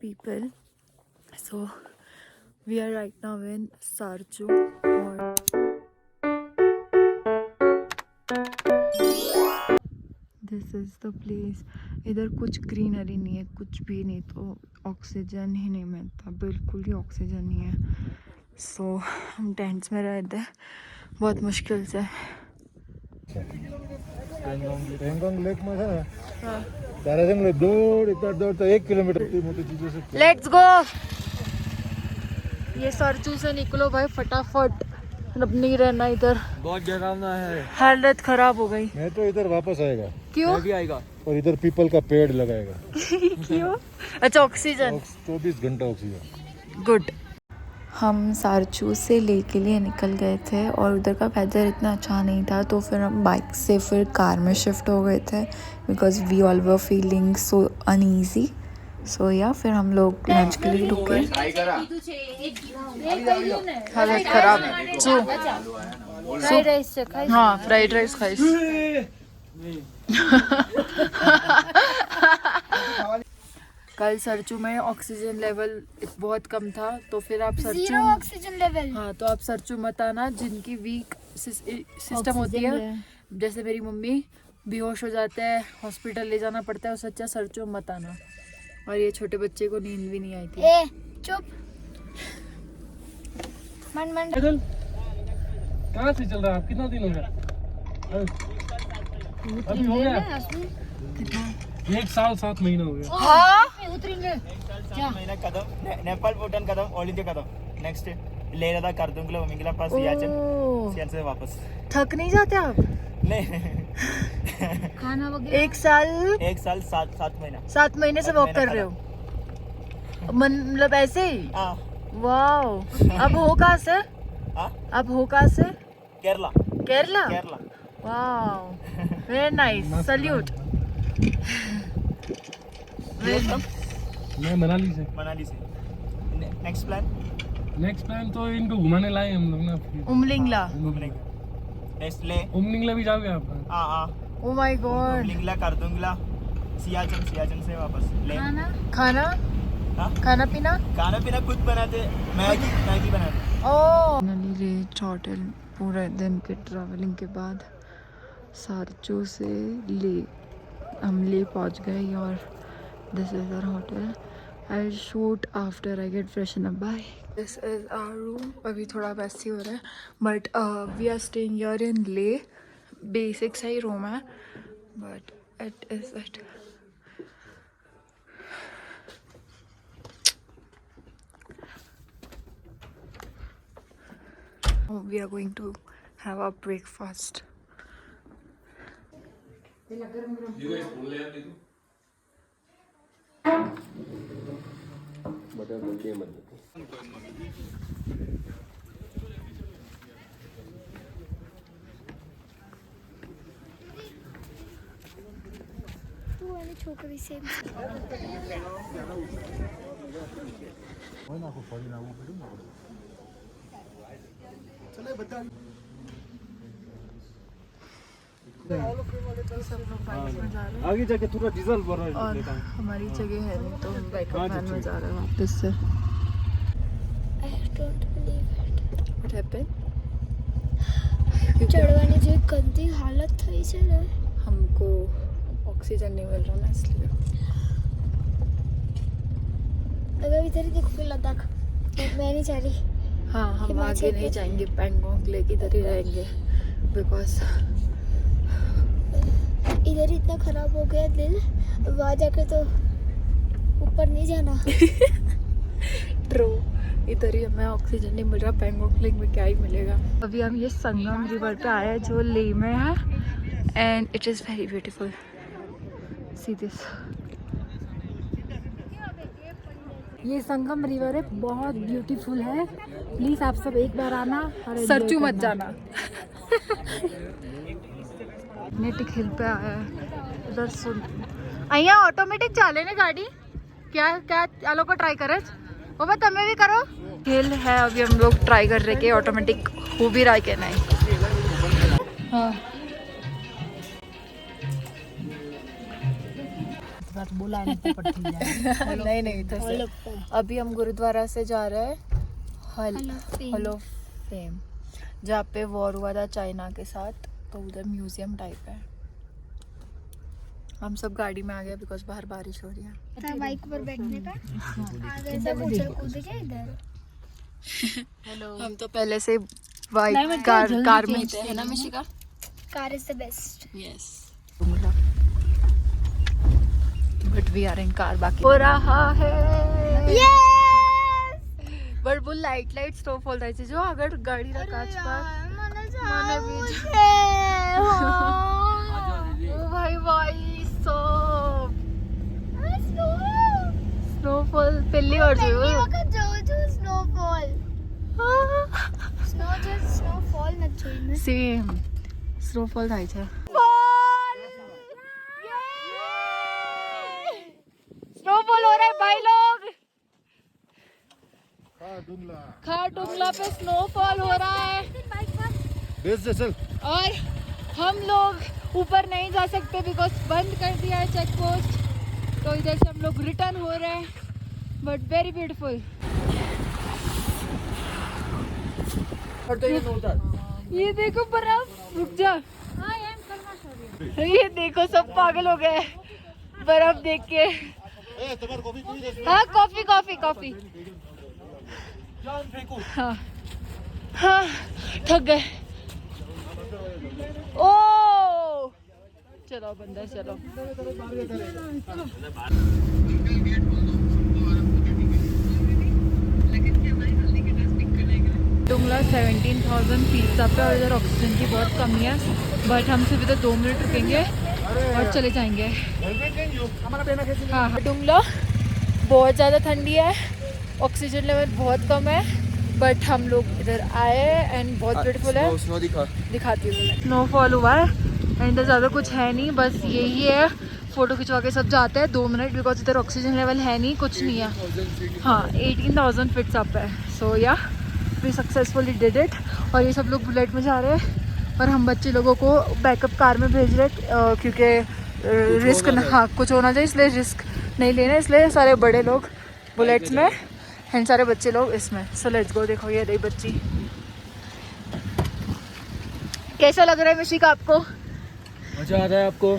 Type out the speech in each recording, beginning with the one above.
people. So we are right now in Sarchu. और this is the place. इधर कुछ greenery नहीं है, कुछ भी नहीं, तो ऑक्सीजन ही नहीं मिलता, बिल्कुल ही ऑक्सीजन नहीं है. सो हम टेंट्स में रहते हैं बहुत मुश्किल से. पेंगोंग लेक में है ना, सारे जंगल दूर इतना दूर तो 1 किलोमीटर की मोटी चीजों से. Let's go. ये सरचू से निकलो भाई फटाफट, अब नहीं रहना इधर, बहुत डरावना है. हालत खराब हो गई. मैं तो इधर वापस आएगा. क्यों? भी आएगा और इधर पीपल का पेड़ लगाएगा. क्यों? अच्छा ऑक्सीजन. 24 घंटा ऑक्सीजन. गुड. हम सारचू से ले के लिए निकल गए थे और उधर का वेदर इतना अच्छा नहीं था, तो फिर हम बाइक से फिर कार में शिफ्ट हो गए थे because we all were feeling so uneasy. So या फिर हम लोग लंच के लिए रुके. हालत खराब. हाँ फ्राइड राइस खाइस. कल सरचू में ऑक्सीजन लेवल बहुत कम था, तो फिर आप सरचू ऑक्सीजन लेवल. हाँ तो आप सरचू मत आना जिनकी वीक सिस्टम होती है. जैसे मेरी मम्मी बेहोश हो जाते हैं, हॉस्पिटल ले जाना पड़ता है, उससे अच्छा सरचू मत आना. और ये छोटे बच्चे को नींद भी नहीं आई थी. ए चुप. मन कहाँ से चल रहा है? आप कितना दिन हो गया? अभी हो गया कितना? 1 साल 7 महीना हो गया. हाँ उतरेंगे. महीना कदम नेपाल भूटान कदम ऑल इंडिया कदम नेक्स्ट ले रहा था कर दूंगा उमिंगला पास सियाचन से वापस. थक नहीं जाते आप? नहीं. खाना वगैरह 1 साल 7 महीना 7 महीने से वॉक कर रहे हो? मतलब ऐसे ही? हाँ. वाओ. अब हो कहाँ से? हाँ? अब हो कहाँ से? Kerala. Kerala. Kerala. Wow very nice. Salute. मैं मनाली से. नेक्स्ट प्लान तो इनको घुमाने लाए हम लोग ना. उमलिंगला. नेक्स्ट ले उमलिंगला भी जाओगे आप? हाँ. Oh my God. उमिंगला कर दूंगा सियाचन से वापस ले. खाना हाँ? खाना पीना खुद बनाते. मैगी बनाते. ओह. Reach hotel. पूरे दिन के ट्रैवलिंग के बाद सारचू से हम ले पहुंच गए और this is our hotel. I shoot after I get freshen up. Bye. This is our room. अभी थोड़ा वैसे हो रहा है but we are staying here in Leh. Basic सा ही रूम है but it is it. We are going to have our breakfast. तू वाली छोकरी से आगे जाके थोड़ा डीजल भरा और हमारी जगह है नहीं तो हम बैकअप वैन में जा रहे हैं वापस से. I don't believe it. What happened? चढ़वाने जो गंदी हालत થઈ છે ને. हमको ऑक्सीजन नहीं मिल रहा ना इसलिए. अगर इधर ही देखोगे लद्दाख. मैं नहीं जा रही. हाँ हम आगे नहीं जाएंगे. पैंगोंग लेक इधर ही रहेंगे बिकॉज इधर ही इतना खराब हो गया दिल. वहाँ जाकर तो ऊपर नहीं जाना. ट्रू. इधर ही हमें ऑक्सीजन नहीं मिल रहा. पैंगोंग लेक में क्या ही मिलेगा. अभी हम ये संगम रिवर पे आए हैं जो ले में है and it is very beautiful. See this. ये संगम रिवर है, बहुत ब्यूटीफुल है. प्लीज आप सब एक बार आना. सरचू मत जाना. नेटिक हिल पे आया है. इधर सुन અહીંયા ઓટોમેટિક ચાલે ને ગાડી. क्या આ લોકો ટ્રાય કરે છે? बाबा તમે भी करो. हिल है अभी हम लोग ट्राई कर रहे कि ऑटोमेटिक हो भी रहा है क्या नहीं. हाँ नहीं नहीं तो अभी हम गुरुद्वारा से जा रहे हैं हॉल ऑफ फेम, जहाँ पे वॉर हुआ था चाइना के साथ, तो उधर म्यूजियम टाइप है। हम सब गाड़ी में आ गए बिकॉज बाहर बारिश हो रही है। बाइक पर बैठने का आगे से उछल कूद के इधर। हम तो पहले से बाइक कार में थे, है ना Mishika? Car is the best. Yes, but we are in car. बाकी हो रहा है बट वो लाइट स्नोफॉल થાય છે જો આગળ ગાડીના કાચ પર મને બી ઓ ભાઈ ભાઈ સ્નોફॉल પહેલી વાર જોયું। स्नोफॉल નથી જોઈને। સેમ સ્નોફॉल થાય છે। स्नोफॉल हो रहा है भाई लोग, खाटुंगला पे स्नोफॉल हो रहा है। चल। और हम लोग ऊपर नहीं जा सकते बिकॉज बंद कर दिया है चेक पोस्ट, तो इधर से हम लोग रिटर्न हो रहे हैं। But very beautiful. ये देखो बर्फ, रुक जा। ये देखो सब पागल हो गए बर्फ देख के। हाँ कॉफी कॉफी कॉफी। हाँ हाँ थक गए। ओ चलो बंदर चलो। टुंगला 17,000 फीट पे और इधर ऑक्सीजन की बहुत कमी है, बट हम सिर्फ इधर 2 मिनट रुकेंगे और चले जाएंगे। हाँ टुंगला बहुत ज़्यादा ठंडी है, ऑक्सीजन लेवल बहुत कम है, बट हम लोग इधर आए एंड बहुत ब्यूटीफुल है। स्नो दिखाती हूँ। स्नोफॉल हुआ है एंड इधर ज़्यादा कुछ है नहीं, बस यही है। फ़ोटो खिंचवा के सब जाते हैं 2 मिनट बिकॉज इधर ऑक्सीजन लेवल है नहीं, कुछ नहीं है। हाँ 18,000 फीट्स अप है। सो या वी सक्सेसफुली डिड इट। और ये सब लोग बुलेट में जा रहे हैं और हम बच्चे लोगों को बैकअप कार में भेज रहे क्योंकि रिस्क ना, हाँ कुछ होना चाहिए इसलिए रिस्क नहीं लेना, इसलिए सारे बड़े लोग बुलेट्स में एंड सारे बच्चे लोग इसमें। So let's go. देखो ये रही बच्ची। कैसा लग रहा है मिशिका आपको? मजा आ रहा है आपको?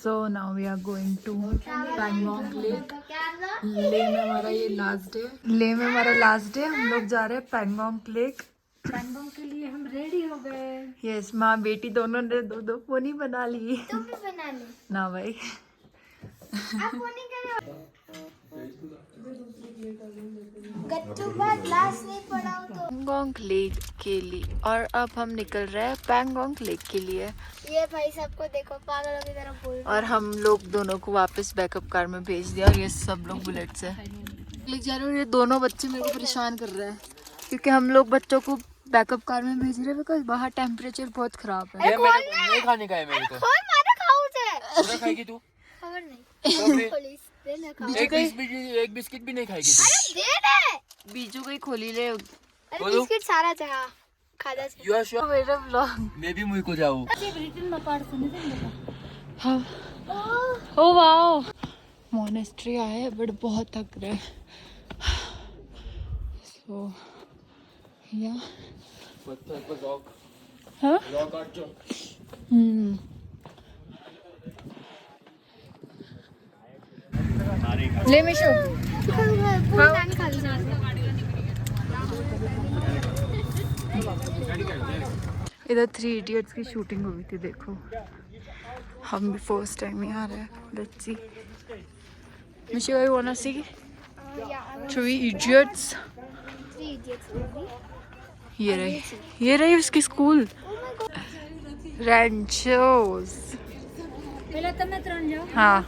So now we are going to Pangong Lake। ले में हमारा ये लास्ट डे, हम लोग जा रहे हैं पैंगोंग लेक। पैंगोंग के लिए हम रेडी हो गए। यस माँ बेटी दोनों ने 2 पोनी बना ली। तुम भी बना ले ना भाई आप पोनी करो। गट्टू का ग्लास नहीं पड़ाओ तो। पैंगोंग लेक के लिए, और अब हम निकल रहे हैं पैंगोंग लेक के लिए। ये भाई सबको देखो पागलों की तरह बोल रहे हैं। और हम लोग दोनों को वापस बैकअप कार में भेज दिया और ये सब लोग बुलेट से लेके जा रहे हैं। ये दोनों बच्चे मेरे को परेशान कर रहे हैं क्योंकि हम लोग बच्चों को बैकअप कार में भेज रहे हैं बिकॉज बाहर टेम्परेचर बहुत खराब है। ये नहीं खाने का है मेरे को। कौन मारा खाऊ से? पूरा खाएगी तू? खबर नहीं। पुलिस दे ना खाओ। एक बिस्किट भी नहीं खाएगी तू? दे दे। बीजू को ही खोली ले। अरे बिस्किट सारा चाहा खादा से। You are sure? मेरा व्लॉग। मैं भी मुझे को जाऊँ। हाँ ओ वाओ मोनेस्ट्री आए बट बहुत थक रहे। सो या हाँ ले मिशु पूरा नहीं खा ली। इधर 3 इडियट्स की शूटिंग हुई थी, देखो। हम भी फर्स्ट टाइम ही आ रहे हैं। Let's see Mishu, you want to see 3 idiots? 3 Idiots movie। ये रही उसकी स्कूल। रैंचोस। पहले तो मैं तुरंत जाऊँ। हाँ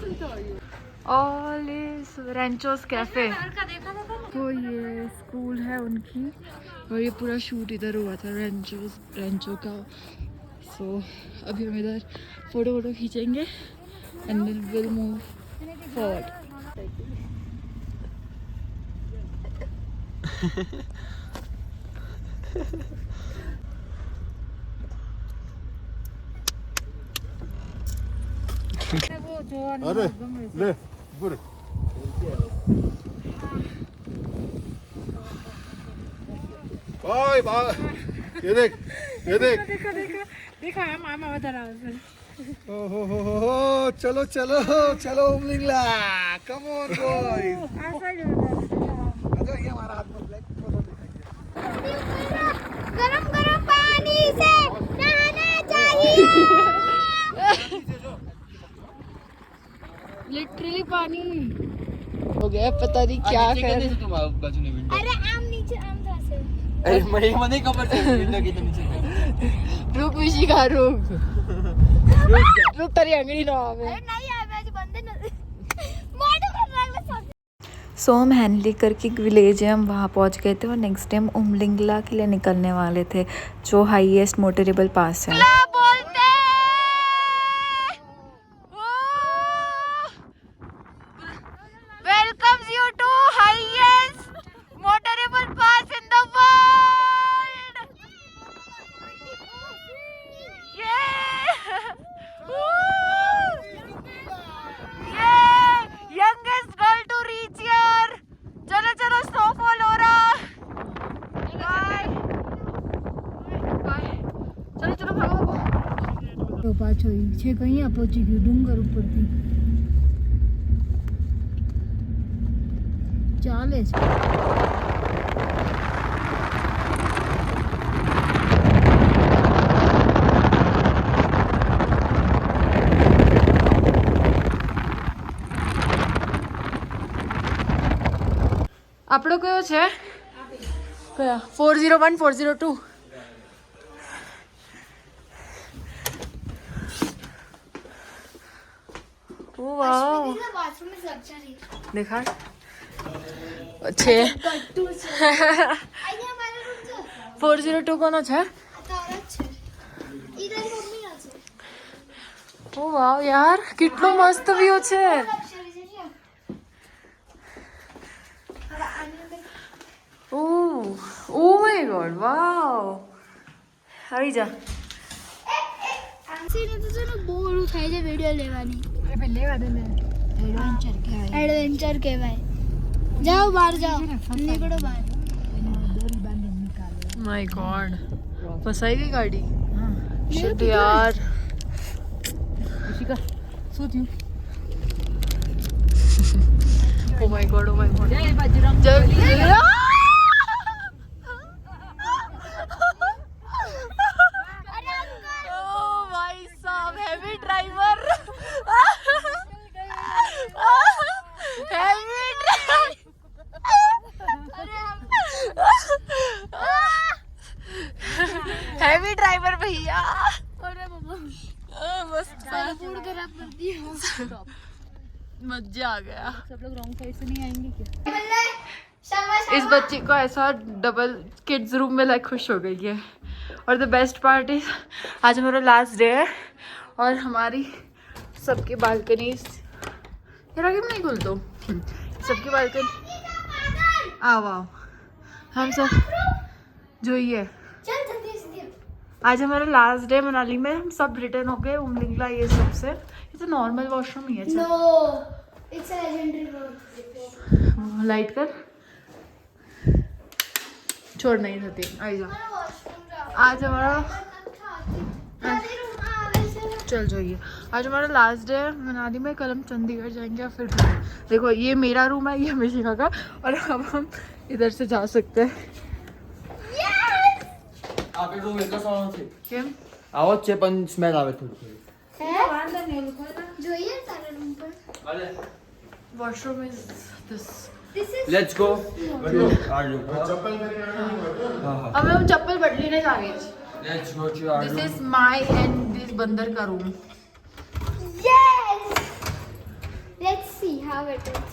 ऑल इज रैंचोस कैफे। तो ये स्कूल है उनकी और ये पूरा शूट इधर हुआ था रैंचो का। सो अभी हम इधर फोटो खींचेंगे एंड विल मूव फॉरवर्ड। अरे ले बुरे ओए बा ये देख देखा है मामा उधर आओ ओ हो चलो चलो चलो उमलिंगला कम ऑन बॉयज अच्छा ये हमारा हाथ में ब्लैक गरम गरम पानी से नहाना चाहिए। लिटरली पानी हो गया, पता नहीं क्या कर। अरे आम नीचे आम था से अरे મને ખબર છે વિન્ડો કે નીચે रुक विशिका रुक रुक तारी अंगड़ी ना आवे। अरे नहीं आवे आज बंदे न मोड़ कर रहा है। सो हम हैंडली करके एक विलेज है, हम वहाँ पहुँच गए थे और नेक्स्ट टाइम उमलिंगला के लिए निकलने वाले थे जो हाईएस्ट मोटरेबल पास है। Welcomes you to highest motorable pass in the world. Yeah. Yeah. Youngest girl to reach here. चलो चलो snowfall हो रहा. Bye. Bye. चलो चलो भागो. તો પાછો છે કે અહીંયા પહોંચી ગયું ડુંગર ઉપરથી ચાલે છે. આપણો કયો છે? કયા 401 402? ओ वाओ बाथरूम में स्ट्रक्चर है। देखा છે ગટ્ટુ છે અહીંયા મારા રૂમ છે 402 કોનો છે? આ તારા છે ઈધર મમ્મી ના છે। ઓ વાવ યાર કેટલો મસ્ત વ્યૂ છે। લક્ઝરી છે ને હવે આની અંદર ઓ ઓ માય ગોડ વાવ આવી જા। આંસી ને તો છે ને બહુ ઓલું થાય છે વિડિયો લેવાની। હવે લેવા દે ને એડવેન્ચર કહેવાય. एडवेंचर કહેવાય। જાઓ બહાર જાઓ નીકળો બહાર। દોરી બાંધીને નીકાળે. माय गॉड फंसाई गई गाड़ी। शिट यार ऋषिका શું થયું? Oh my God oh my God જય બજરંગ जय ओ भाई साहब heavy driver heavy heavy driver भैया। अरे बाबा मस्त मूड खराब कर दिया। मजा आ गया। सब लोग रॉन्ग साइड से नहीं आएंगे क्या? इस बच्चे को ऐसा डबल किड्स रूम में लाइक खुश हो गई है। और द बेस्ट पार्ट इज आज हमारा लास्ट डे है और हमारी सबकी बालकनीज यार आगे नहीं खुल दो सबकी बालकनी आओ आओ हम सब जो ये चल जल्दी से आज हमारा लास्ट डे मनाली में। हम सब रिटर्न हो गए उमलिंगला ये सब से। ये तो नॉर्मल वॉशरूम ही है। No it's a legendary word. Light कर छोड़ नहीं सकती आई जा। आज हमारा चल जाइए। आज हमारा लास्ट डे है मनाली में। कल हम चंडीगढ़ जाएंगे फिर देखो ये मेरा रूम है ये मिशिका का और अब हम इधर से जा सकते हैं। આપણે રૂમ એટલો સારો છે કેમ આવો જ છે પણ સ્મેલ આવે થોડું જોઈએ તારા રૂમ પર। અરે washroom is this. This is let's go આ રૂમ चप्पल मेरे यहाँ अब हम चप्पल बदलने जाएंगे। લેટ્સ ગો ટુ આ this is my and this बंदर का room. Yes let's see how it is.